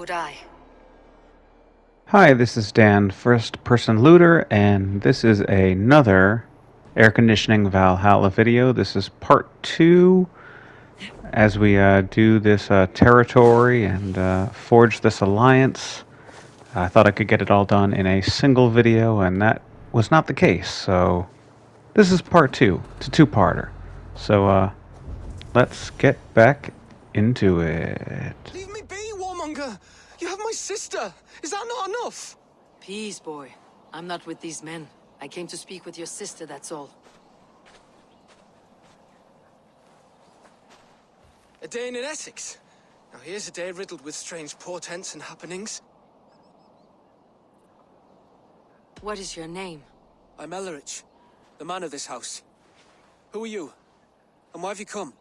would I. Hi, this is Dan, first person looter, and this is another air conditioning Valhalla video. This is part 2 as we do this territory and forge this alliance. I thought I could get it all done in a single video, and that was not the case, so this is part 2. It's a two-parter. So let's get back into it. Leave me be, warmonger! You have my sister! Is that not enough? Peace, boy. I'm not with these men. I came to speak with your sister, that's all. A day in Essexe. Now here's a day riddled with strange portents and happenings. What is your name? I'm Ellerich, the man of this house. Who are you? And why have you come?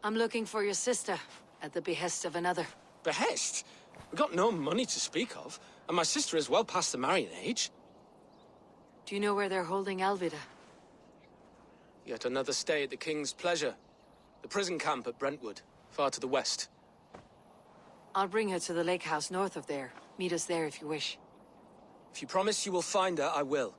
I'm looking for your sister, at the behest of another. Behest? We've got no money to speak of, and my sister is well past the marrying age. Do you know where they're holding Alvida? Yet another stay at the King's pleasure. The prison camp at Brentwood, far to the west. I'll bring her to the lake house north of there. Meet us there if you wish. If you promise you will find her, I will.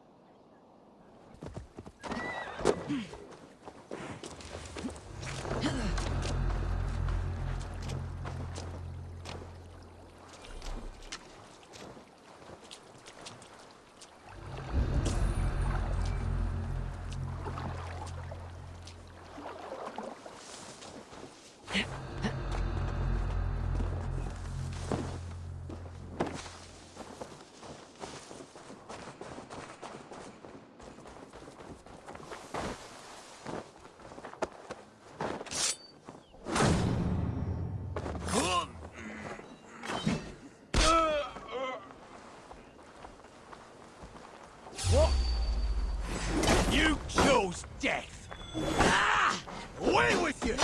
What? You chose death! Ah! Away with you!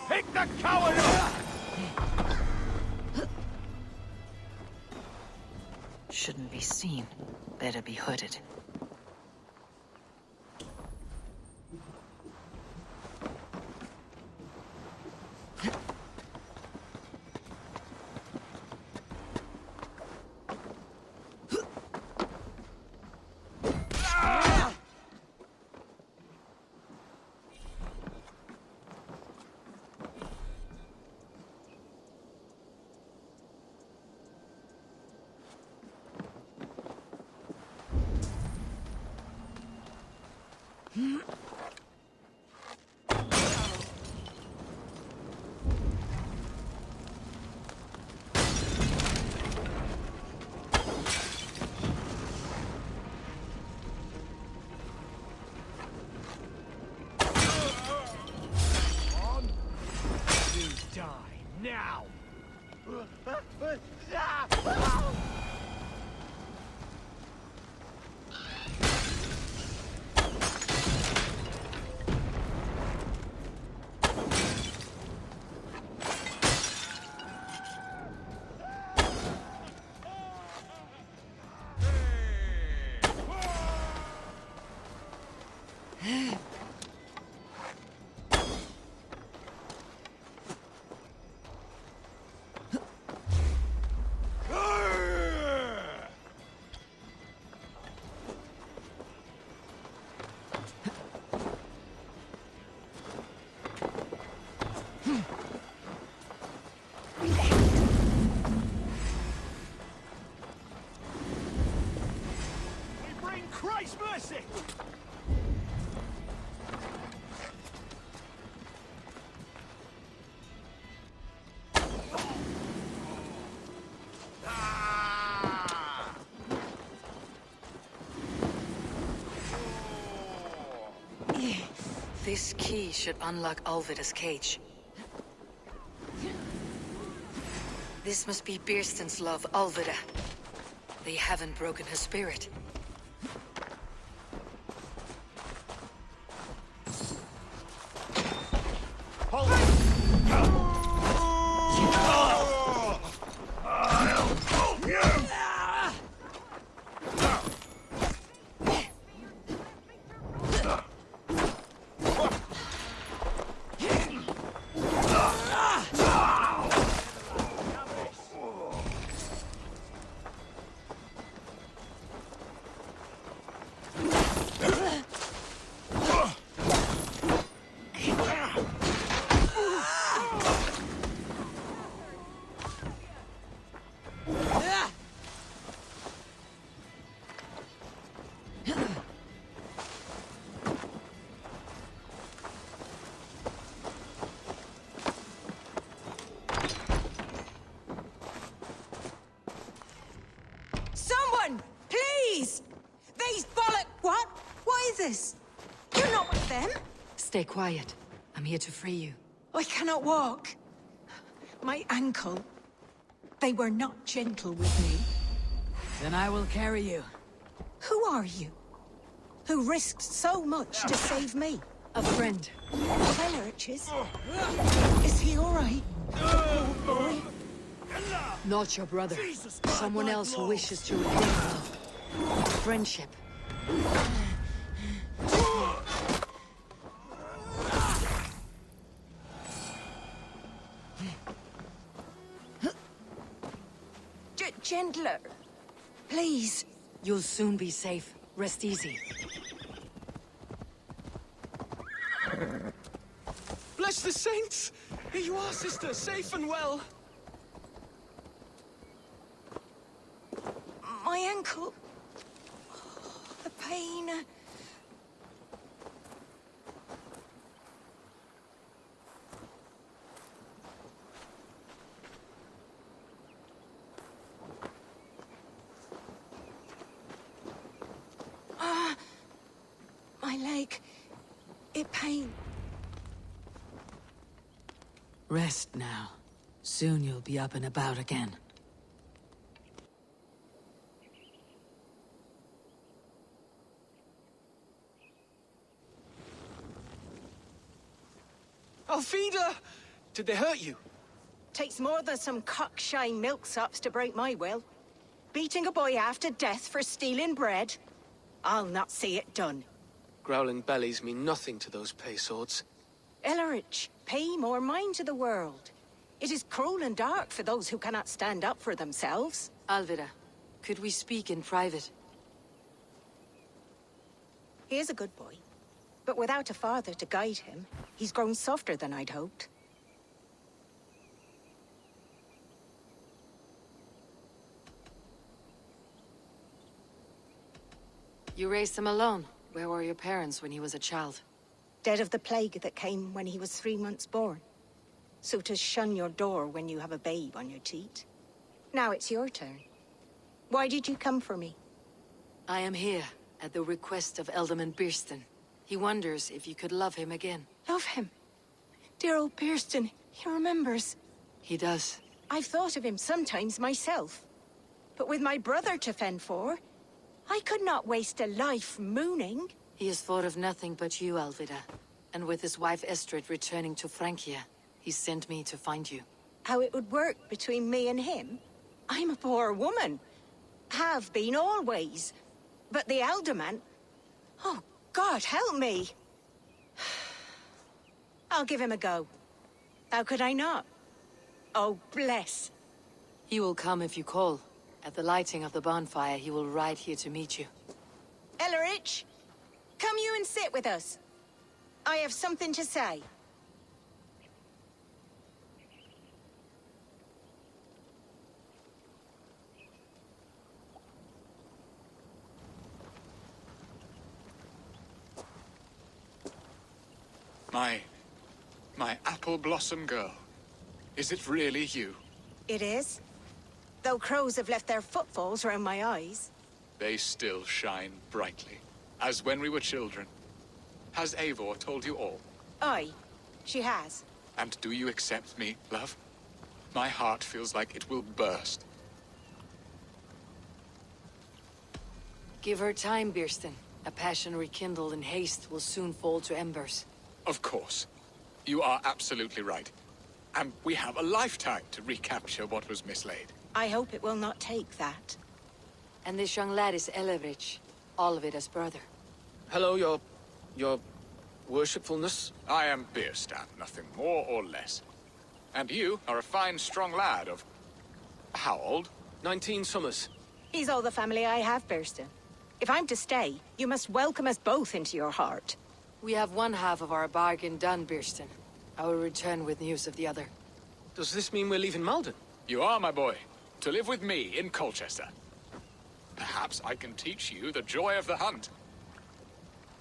Pick the coward up! Shouldn't be seen. Better be hooded. Now! Christ's mercy! This key should unlock Alvida's cage. This must be Birsten's love, Alvida. They haven't broken her spirit. them? Stay quiet. I'm here to free you. I cannot walk. My ankle. They were not gentle with me. Then I will carry you. Who are you? Who risked so much to save me? A friend. Elrich's? Is he alright? Poor boy. Not your brother. Jesus Christ, Someone my else who lord. wishes to repay love. Friendship. Gentler. Please. You'll soon be safe. Rest easy. Bless the saints! Here you are, sister, safe and well. My ankle. The pain. My leg. It pain. Rest now. Soon you'll be up and about again. Alfida! Did they hurt you? Takes more than some cockshy milksops to break my will. Beating a boy half to death for stealing bread? I'll not see it done. Growling bellies mean nothing to those pay swords. Ellerich, pay more mind to the world. It is cruel and dark for those who cannot stand up for themselves. Alvida, could we speak in private? He is a good boy. But without a father to guide him, he's grown softer than I'd hoped. You raised him alone. Where were your parents when he was a child? Dead of the plague that came when he was 3 months born. So to shun your door when you have a babe on your teat. Now it's your turn. Why did you come for me? I am here at the request of Alderman Birston. He wonders if you could love him again. Love him. Dear old Birston, he remembers. He does. I've thought of him sometimes myself. But with my brother to fend for, I could not waste a life mooning. He has thought of nothing but you, Alvida. And with his wife Estrid returning to Francia, he sent me to find you. How it would work between me and him? I'm a poor woman. Have been always. But the alderman... Oh, God, help me! I'll give him a go. How could I not? Oh, bless. He will come if you call. At the lighting of the bonfire, he will ride here to meet you. Ellerich, come you and sit with us. I have something to say. My apple blossom girl. Is it really you? It is. Though crows have left their footfalls around my eyes. They still shine brightly, as when we were children. Has Eivor told you all? Aye, she has. And do you accept me, love? My heart feels like it will burst. Give her time, Birston. A passion rekindled in haste will soon fall to embers. Of course. You are absolutely right. And we have a lifetime to recapture what was mislaid. I hope it will not take that. And this young lad is Elevrich, Alvida's brother. Hello, your worshipfulness. I am Bierstadt, nothing more or less. And you are a fine, strong lad of... how old? 19 summers. He's all the family I have, Birston. If I'm to stay, you must welcome us both into your heart. We have one half of our bargain done, Birston. I will return with news of the other. Does this mean we're leaving Malden? You are, my boy, to live with me in Colchester. Perhaps I can teach you the joy of the hunt.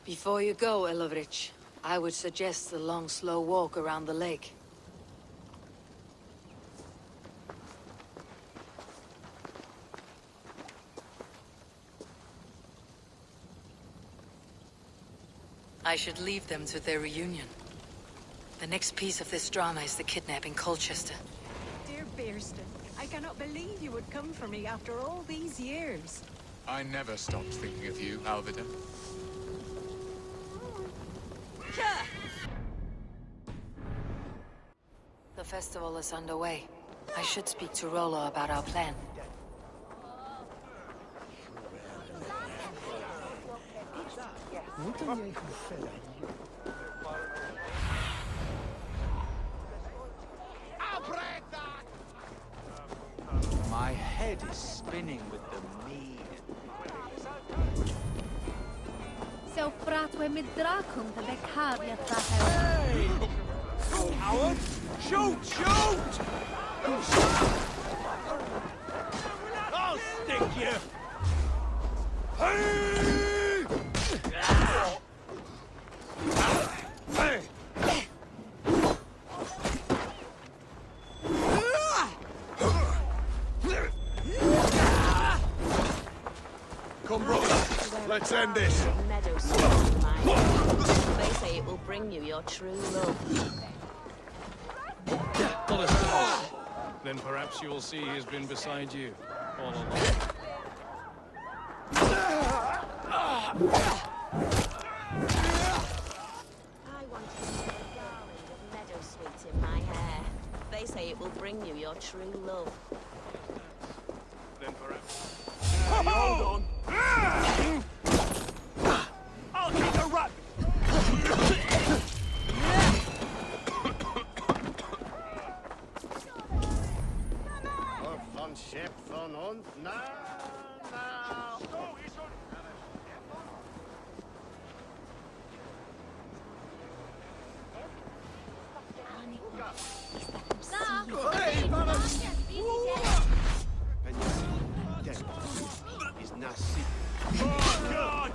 Before you go, Elevrich, I would suggest a long, slow walk around the lake. I I should leave them to their reunion. The next piece of this drama is the kidnapping Colchester. Dear Bearston, I cannot believe you would come for me after all these years. I never stopped thinking of you, Alvida. The festival is underway. I should speak to Rollo about our plan. My head is spinning with the mead. Se fratwe med drakum the bekarja Hey! Howard! Shoot! Shoot! I'll stick you! Hey! Hey! Come, brother. Let's end this. Meadow sweet mine. They say it will bring you your true love. Then perhaps you'll see he's been beside you all along. I want to put a garland of meadow sweet in my hair. They say it will bring you your true love. Then perhaps... Hold on. I'll keep the run. Van schip van ons na. Hey, Balance! En je ziet, dead is nasi. Oh, God!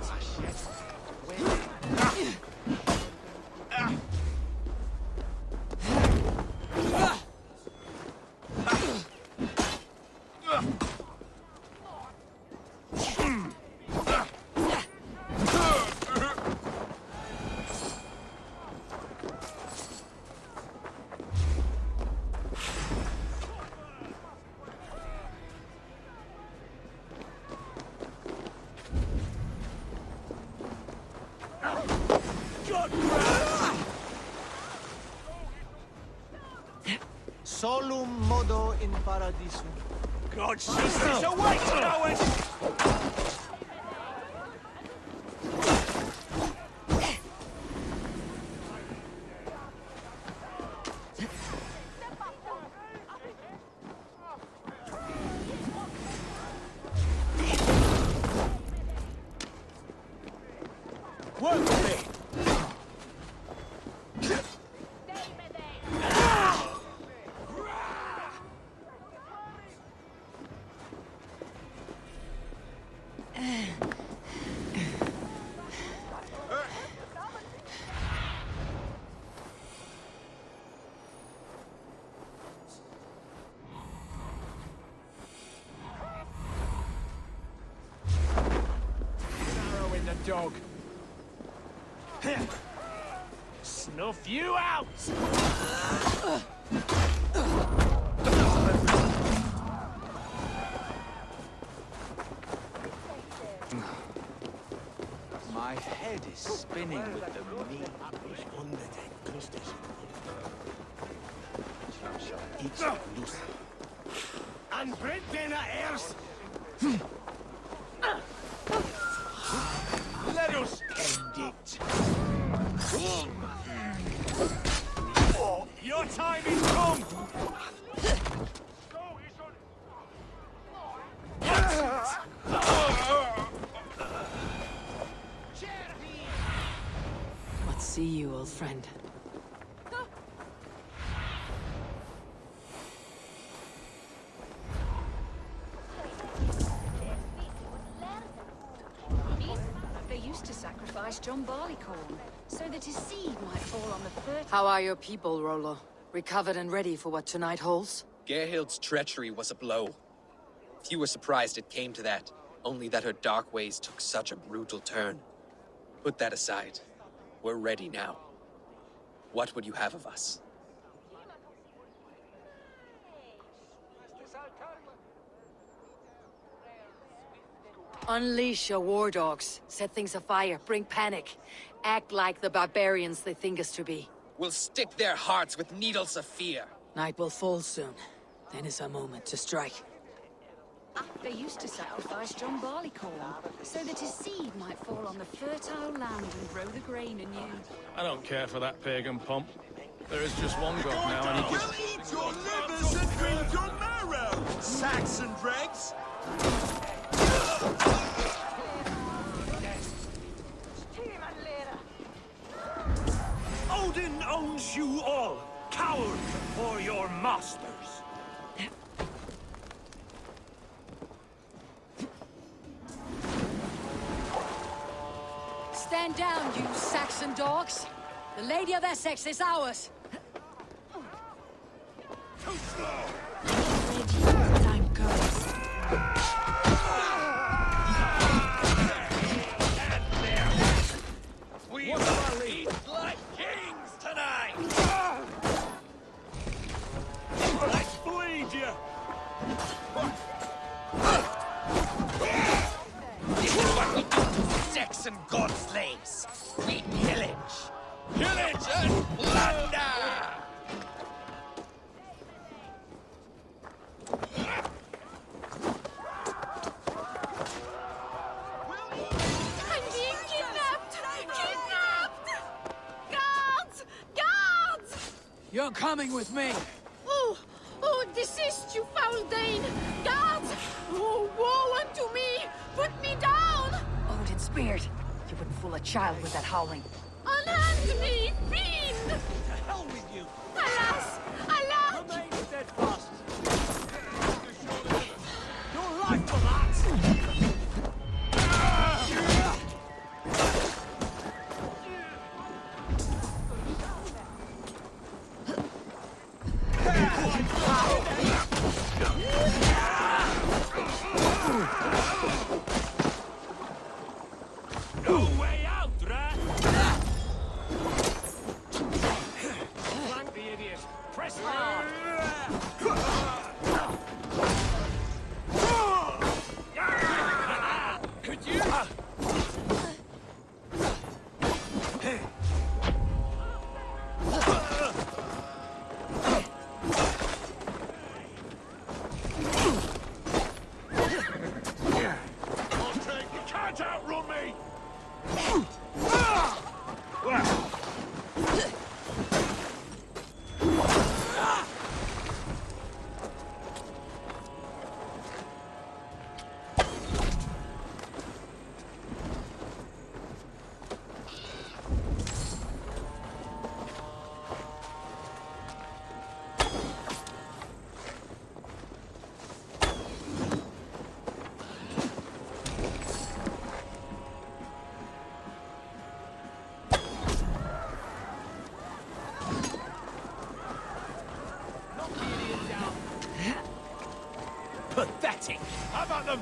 Solum modo in paradisum. God's sisters, away, coward! Work with me! Arrow in the dog. Snuff you out! My head is spinning with the mead. Onder de Christus. Iets loes. And Brent Dana heirs! Let us end it! Your time is come! What see you, old friend? They used to sacrifice John Barleycorn, so that his seed might fall on the fertile... How are your people, Rollo? Recovered and ready for what tonight holds? Gerhild's treachery was a blow. Few were surprised it came to that, only that her dark ways took such a brutal turn. Put that aside. We're ready now. What would you have of us? Unleash your war dogs. Set things afire. Bring panic. Act like the barbarians they think us to be. We'll stick their hearts with needles of fear. Night will fall soon. Then is our moment to strike. They used to sacrifice John Barleycorn, so that his seed might fall on the fertile land and grow the grain anew. I don't care for that pagan pomp. There is just one god now, and he gives... We'll eat your livers and drink your marrow, Saxon dregs! Odin owns you all, coward for your masters. Stand down, you Saxon dogs. The Lady of Essexe is ours. Too slow! Time goes. We will eat like kings tonight! Let's bleed you! This is what we do to Saxon god slaves. We pillage. Pillage and plunder! I'm being kidnapped! Kidnapped! Guards! Guards! You're coming with me. Oh, desist, you foul Dane! Guards! Oh, woe unto me! Put me down! Odin speared. You wouldn't fool a child with that howling. Unhand me, fiend! To hell with you! Alas! Alas! Remain steadfast! Your life for that! No way out, rat! Flank the idiot! Press hard! Could you? You can't outrun me! Pathetic! How about them?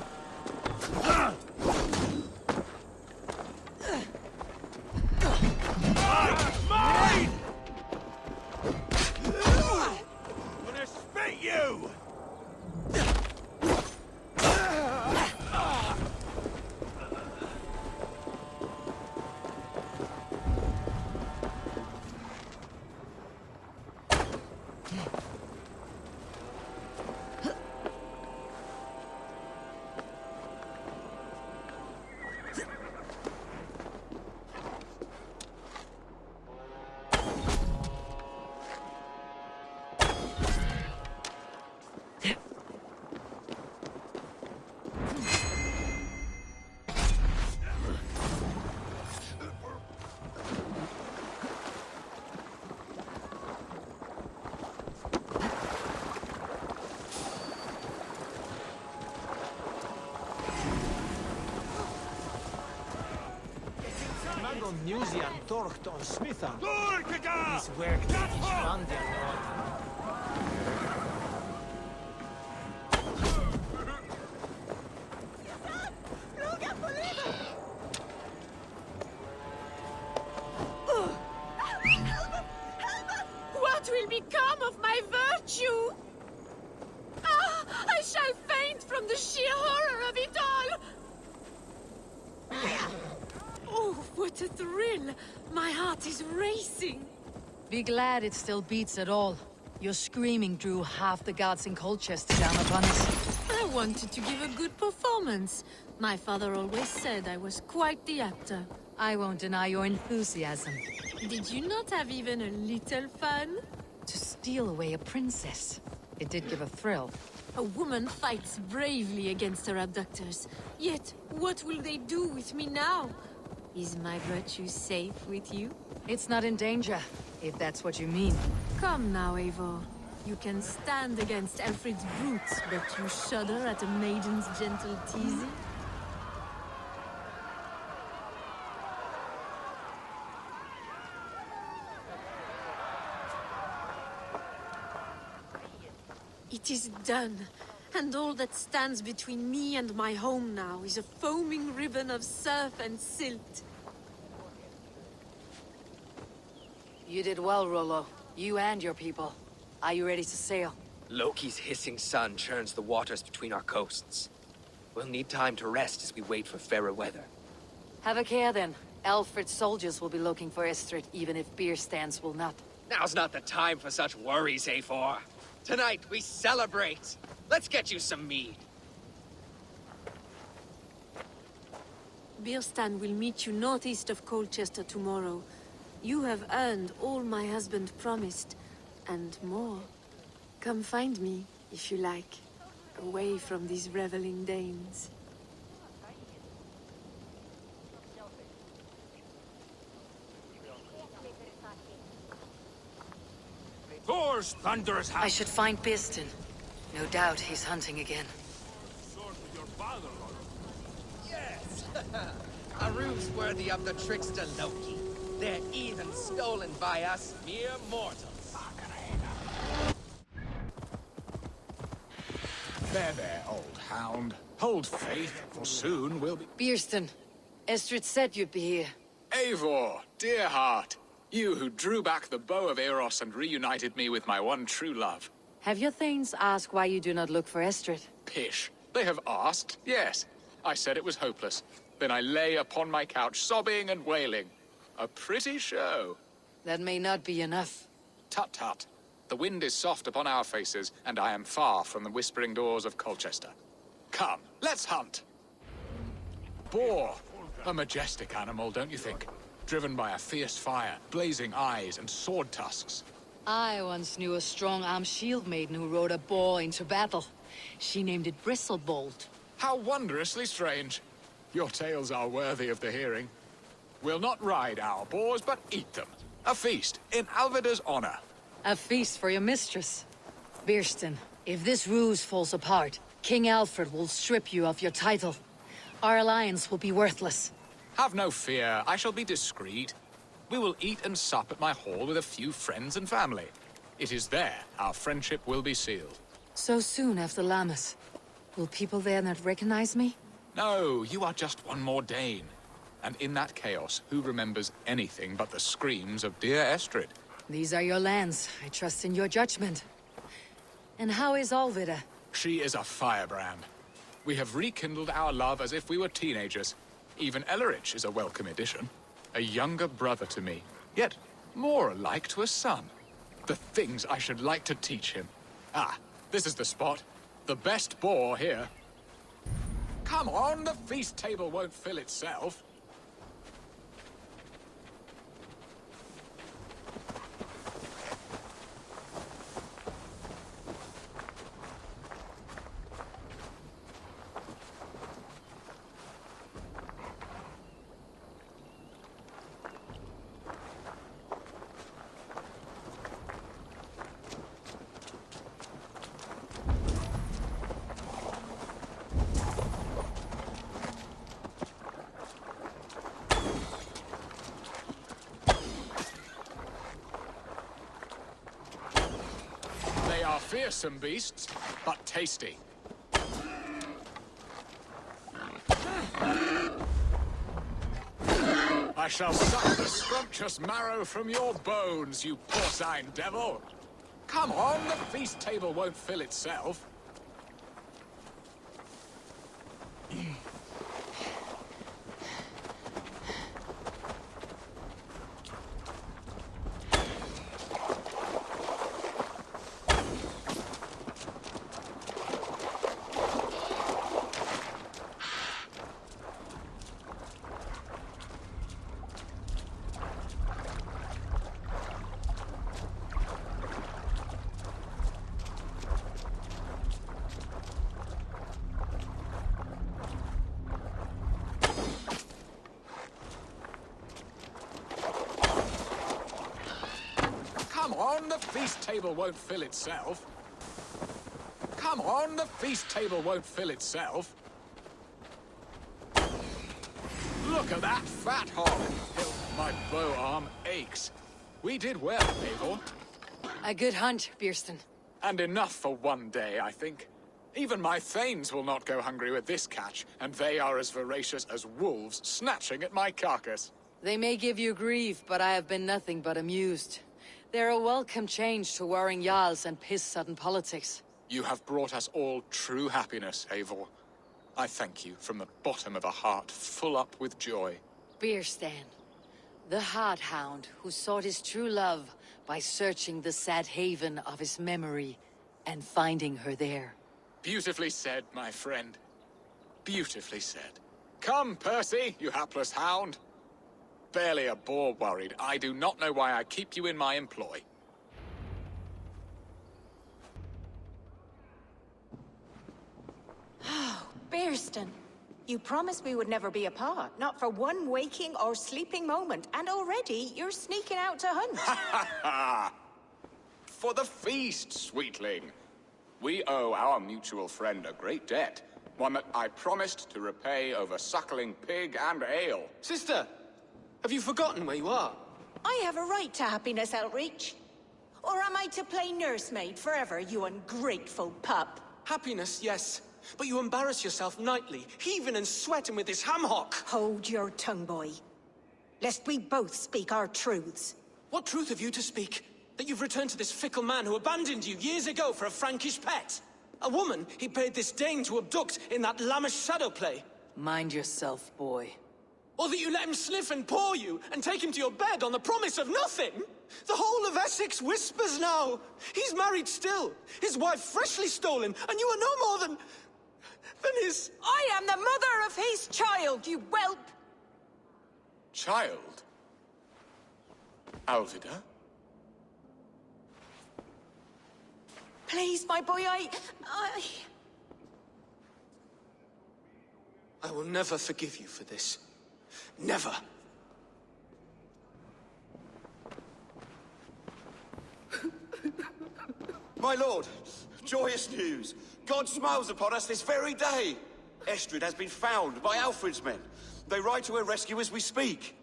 Mine! I'm gonna spit you! Museum torcht on Smithan. His werk is Landia will become of my virtue? Ah, I shall faint from the sheer horror of it all! Oh, what a thrill! My heart is racing! Be glad it still beats at all. Your screaming drew half the guards in Colchester down upon us. I wanted to give a good performance. My father always said I was quite the actor. I won't deny your enthusiasm. Did you not have even a little fun? To steal away a princess. It did give a thrill. A woman fights bravely against her abductors. Yet, what will they do with me now? Is my virtue safe with you? It's not in danger, if that's what you mean. Come now, Eivor. You can stand against Alfred's brutes, but you shudder at a maiden's gentle teasing? It is done, and all that stands between me and my home now is a foaming ribbon of surf and silt. You did well, Rollo. You and your people. Are you ready to sail? Loki's hissing sun churns the waters between our coasts. We'll need time to rest as we wait for fairer weather. Have a care then. Alfred's soldiers will be looking for Estrid, even if beer stands will not. Now's not the time for such worries, Eivor. Tonight, we celebrate. Let's get you some mead. Birstan will meet you northeast of Colchester tomorrow. You have earned all my husband promised, and more. Come find me, if you like, away from these reveling Danes. Thor's thunderous I should find Birstan. No doubt he's hunting again. Yes! A ruse worthy of the trickster Loki. They're even stolen by us mere mortals. There, old hound. Hold faith, for soon we'll be... Birstan, Estrid said you'd be here. Eivor, dear heart. You who drew back the bow of Eros and reunited me with my one true love. Have your thanes asked why you do not look for Estrid? Pish. They have asked, yes. I said it was hopeless. Then I lay upon my couch, sobbing and wailing. A pretty show. That may not be enough. Tut tut. The wind is soft upon our faces, and I am far from the whispering doors of Colchester. Come, let's hunt. Boar. A majestic animal, don't you think? Driven by a fierce fire, blazing eyes, and sword tusks. I once knew a strong-armed shield maiden who rode a boar into battle. She named it Bristlebolt. How wondrously strange. Your tales are worthy of the hearing. We'll not ride our boars, but eat them. A feast, in Alvida's honor. A feast for your mistress. Birstan, if this ruse falls apart, King Alfred will strip you of your title. Our alliance will be worthless. Have no fear, I shall be discreet. We will eat and sup at my hall with a few friends and family. It is there our friendship will be sealed. So soon after Lammas. Will people there not recognize me? No, you are just one more Dane. And in that chaos, who remembers anything but the screams of dear Estrid? These are your lands. I trust in your judgment. And how is Alvida? She is a firebrand. We have rekindled our love as if we were teenagers. Even Ellerich is a welcome addition. A younger brother to me, yet more alike to a son. The things I should like to teach him. Ah, this is the spot. The best boar here. Come on, the feast table won't fill itself. Fearsome beasts, but tasty. I shall suck the scrumptious marrow from your bones, you porcine devil! Come on, the feast table won't fill itself. Come on, the feast table won't fill itself. Come on, the feast table won't fill itself. Look at that fat hog. My bow arm aches. We did well, Eivor. A good hunt, Bierston. And enough for one day, I think. Even my thanes will not go hungry with this catch, and they are as voracious as wolves snatching at my carcass. They may give you grief, but I have been nothing but amused. They're a welcome change to warring jarls and piss-sudden politics. You have brought us all true happiness, Eivor. I thank you from the bottom of a heart full up with joy. Bierstan, the Heart Hound who sought his true love by searching the sad haven of his memory and finding her there. Beautifully said, my friend. Beautifully said. Come, Percy, you hapless hound. Barely a boar worried. I do not know why I keep you in my employ. Oh, Bierston. You promised we would never be apart, not for one waking or sleeping moment, and already you're sneaking out to hunt. For the feast, sweetling. We owe our mutual friend a great debt. One that I promised to repay over suckling pig and ale. Sister, have you forgotten where you are? I have a right to happiness, Outreach. Or am I to play nursemaid forever, you ungrateful pup? Happiness, yes. But you embarrass yourself nightly, heaving and sweating with this ham-hock. Hold your tongue, boy. Lest we both speak our truths. What truth have you to speak? That you've returned to this fickle man who abandoned you years ago for a Frankish pet? A woman he paid this Dane to abduct in that lammish shadow play? Mind yourself, boy. Or that you let him sniff and paw you, and take him to your bed on the promise of nothing? The whole of Essex whispers now. He's married still, his wife freshly stolen, and you are no more than his... I am the mother of his child, you whelp! Child? Alvida? Please, my boy, I will never forgive you for this. Never. My lord, joyous news. God smiles upon us this very day. Estrid has been found by Alfred's men. They ride to her rescue as we speak.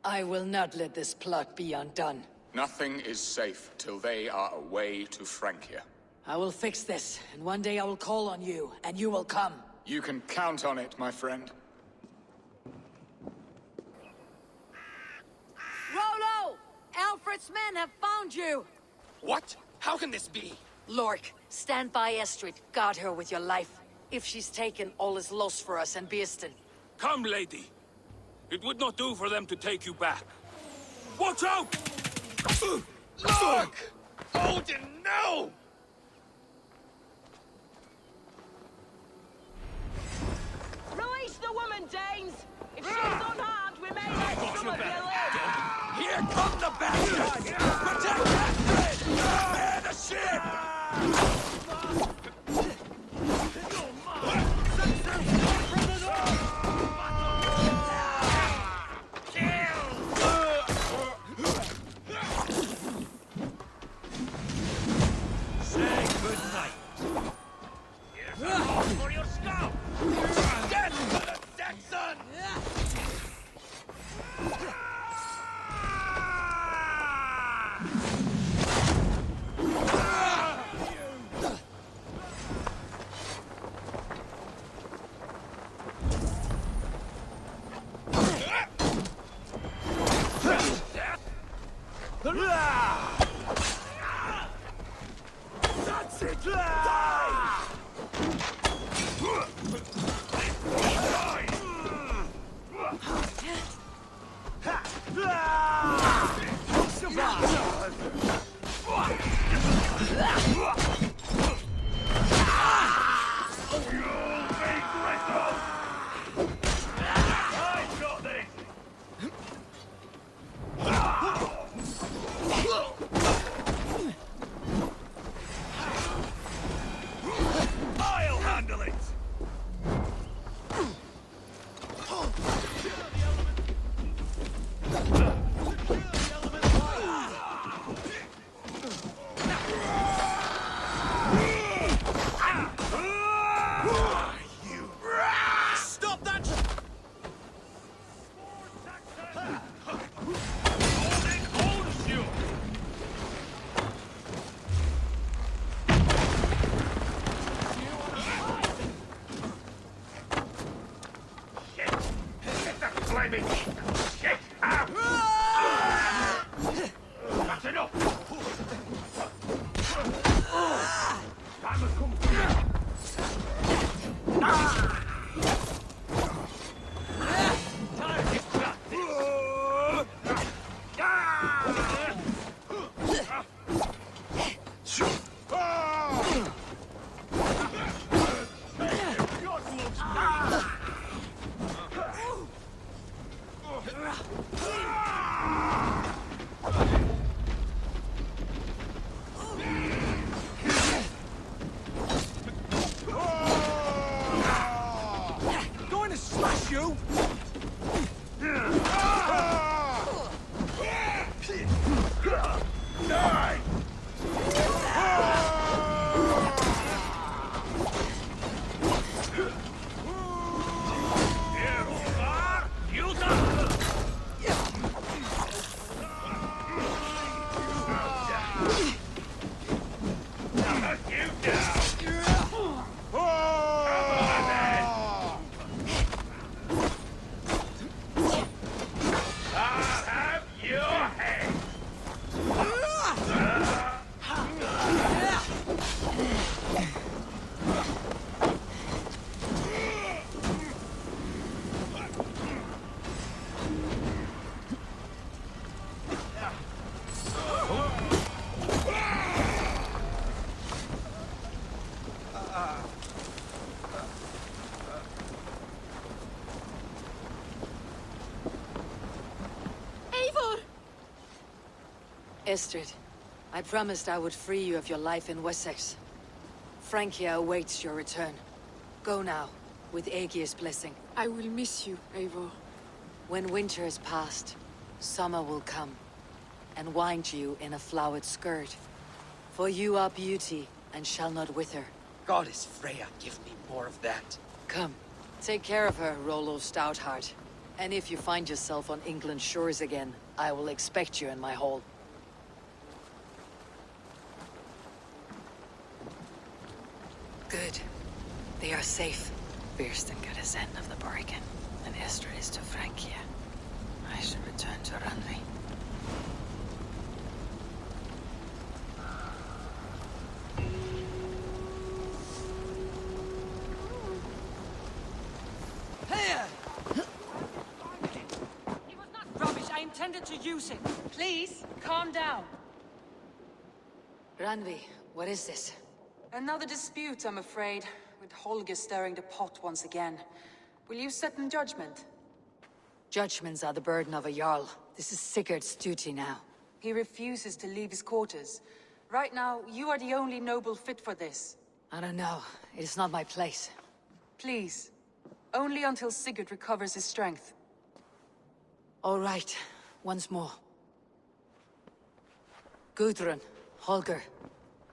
I will not let this plot be undone. Nothing is safe till they are away to Francia. I will fix this, and one day I will call on you, and you will come. You can count on it, my friend. Rollo! Alfred's men have found you! What? How can this be? Lork, stand by Estrid. Guard her with your life. If she's taken, all is lost for us and Bierston. Come, lady. It would not do for them to take you back. Watch out! Look! Odin, no! Release the woman, Danes! If she's unharmed, we may let some of you live! Here come the bastards! Protect that thread! Man the ship! slimy! Get out! That's enough! Time has come for you! Going to smash you! Die! Estrid, I promised I would free you of your life in Essexe. Francia awaits your return. Go now, with Aegir's blessing. I will miss you, Eivor. When winter is past, summer will come, and wind you in a flowered skirt. For you are beauty, and shall not wither. Goddess Freya, give me more of that. Come, take care of her, Rollo Stoutheart. And if you find yourself on England's shores again, I will expect you in my hall. Good. They are safe. Birsten got his end of the bargain, and Estrid is to Francia. I should return to Randvi. It was not rubbish. I intended to use it. Please, calm down. Randvi, what is this? Another dispute, I'm afraid, with Holger stirring the pot once again. Will you sit in judgment? Judgments are the burden of a Jarl. This is Sigurd's duty now. He refuses to leave his quarters. Right now, you are the only noble fit for this. I don't know. It is not my place. Please. Only until Sigurd recovers his strength. All right. Once more. Gudrun, Holger,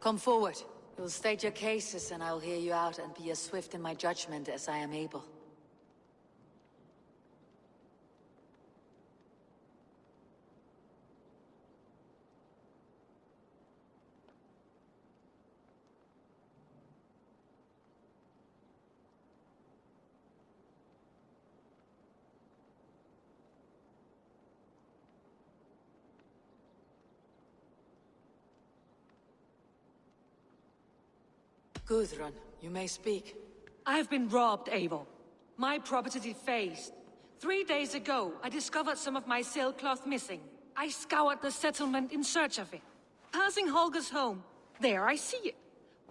come forward. You will state your cases, and I will hear you out and be as swift in my judgment as I am able. Gudrun, you may speak. I've been robbed, Eivor. My property defaced. 3 days ago, I discovered some of my sailcloth missing. I scoured the settlement in search of it. Passing Holger's home, there I see it.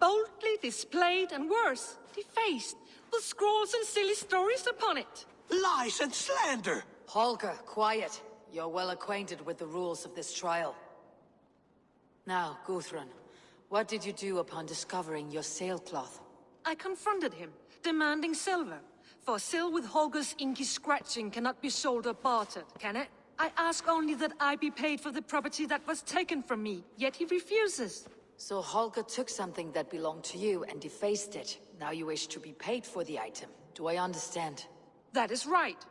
Boldly displayed and worse, defaced, with scrolls and silly stories upon it. Lies and slander! Holger, quiet. You're well acquainted with the rules of this trial. Now, Gudrun, what did you do upon discovering your sailcloth? I confronted him, demanding silver. For sil with Holger's inky scratching cannot be sold or bartered, can it? I ask only that I be paid for the property that was taken from me, yet he refuses. So Holger took something that belonged to you and defaced it. Now you wish to be paid for the item. Do I understand? That is right.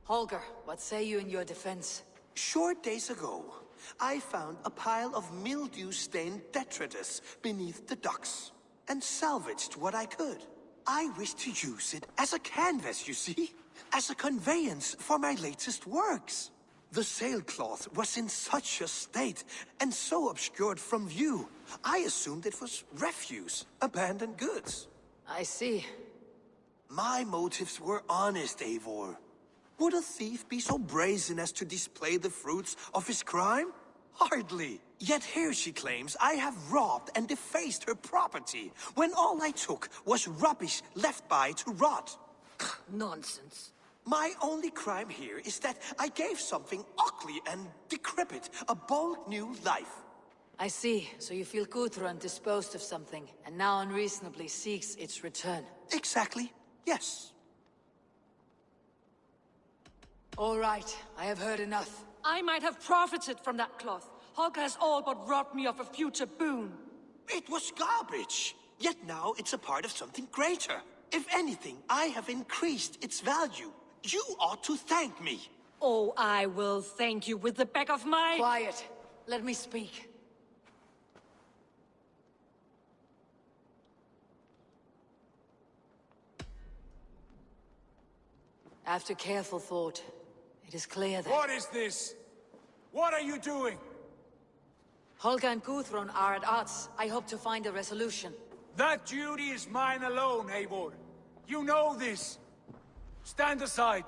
Holger, what say you in your defense? Short days ago, I found a pile of mildew-stained detritus beneath the docks, and salvaged what I could. I wish to use it as a canvas, you see? As a conveyance for my latest works. The sailcloth was in such a state, and so obscured from view, I assumed it was refuse, abandoned goods. I see. My motives were honest, Eivor. Would a thief be so brazen as to display the fruits of his crime? Hardly. Yet here she claims I have robbed and defaced her property, when all I took was rubbish left by to rot. Nonsense. My only crime here is that I gave something ugly and decrepit a bold new life. I see. So you feel Gudrun disposed of something, and now unreasonably seeks its return. Exactly. Yes. All right. I have heard enough. I might have profited from that cloth. Holger has all but robbed me of a future boon. It was garbage. Yet now it's a part of something greater. If anything, I have increased its value. You ought to thank me. Oh, I will thank you with the back of my... Quiet. Let me speak. After careful thought, it is clear that... What is this? What are you doing? Holger and Gudrun are at odds. I hope to find a resolution. That duty is mine alone, Eivor. You know this. Stand aside.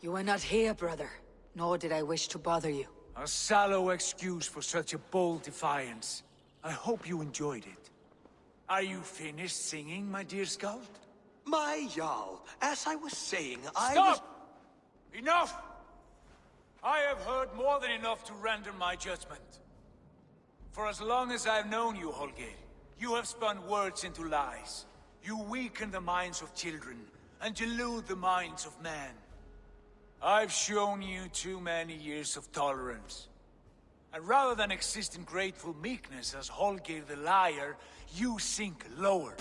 You were not here, brother. Nor did I wish to bother you. A sallow excuse for such a bold defiance. I hope you enjoyed it. Are you finished singing, my dear Skald? My Jarl, as I was saying, Stop! Enough! I have heard more than enough to render my judgment. For as long as I've known you, Holger, you have spun words into lies. You weaken the minds of children, and delude the minds of men. I've shown you too many years of tolerance. And rather than exist in grateful meekness as Holger the liar, you sink lower.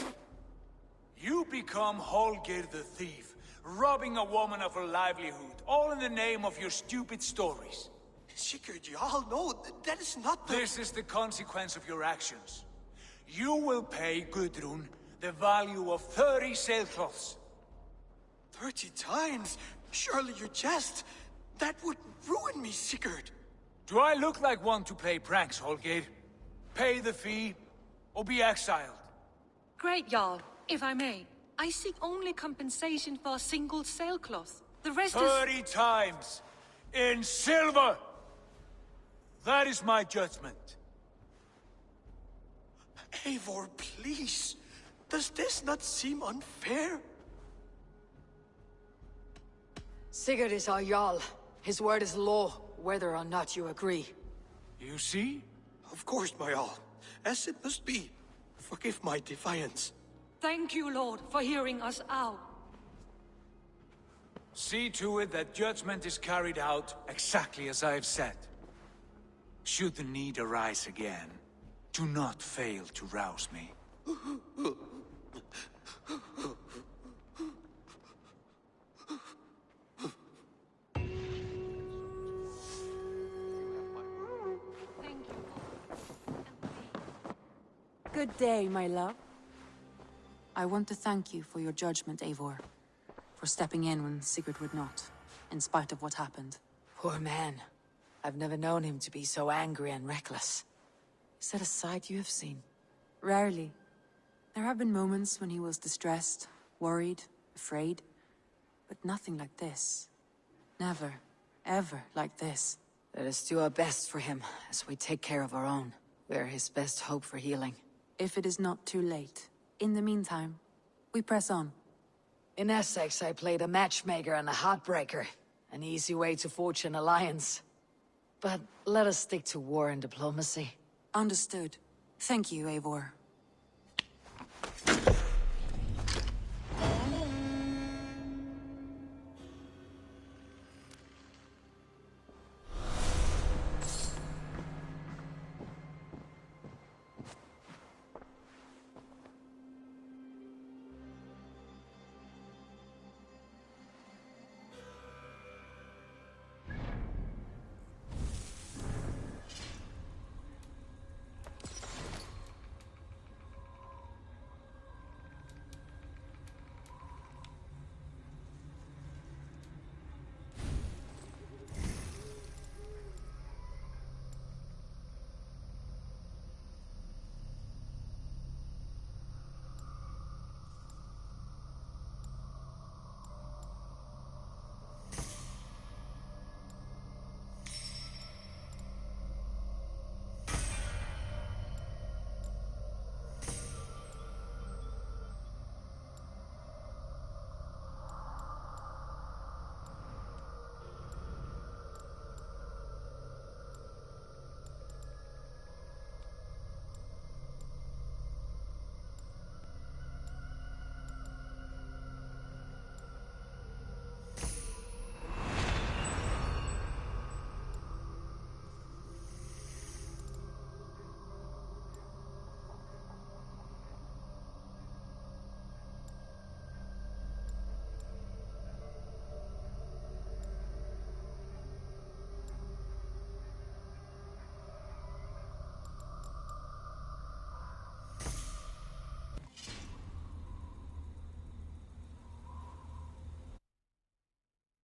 You become Holger the thief, robbing a woman of her livelihood, all in the name of your stupid stories. Sigurd, Jarl, no, that is not the... This is the consequence of your actions. You will pay Gudrun the value of 30 sailcloths. 30 times? Surely you jest. That would ruin me, Sigurd. Do I look like one to play pranks, Holger? Pay the fee, or be exiled. Great, Jarl. If I may, I seek only compensation for a single sailcloth. The rest is... 30 times! In silver! That is my judgment. Eivor, please. Does this not seem unfair? Sigurd is our Jarl. His word is law, whether or not you agree. You see? Of course, my Jarl. As it must be. Forgive my defiance. Thank you, Lord, for hearing us out. See to it that judgment is carried out exactly as I have said. Should the need arise again, do not fail to rouse me. Good day, my love. I want to thank you for your judgment, Eivor. For stepping in when Sigurd would not, in spite of what happened. Poor man. I've never known him to be so angry and reckless. Is that a side you have seen? Rarely. There have been moments when he was distressed, worried, afraid. But nothing like this. Never, ever like this. Let us do our best for him, as we take care of our own. We are his best hope for healing. If it is not too late. In the meantime, we press on. In Essexe, I played a matchmaker and a heartbreaker. An easy way to forge an alliance. But let us stick to war and diplomacy. Understood. Thank you, Eivor.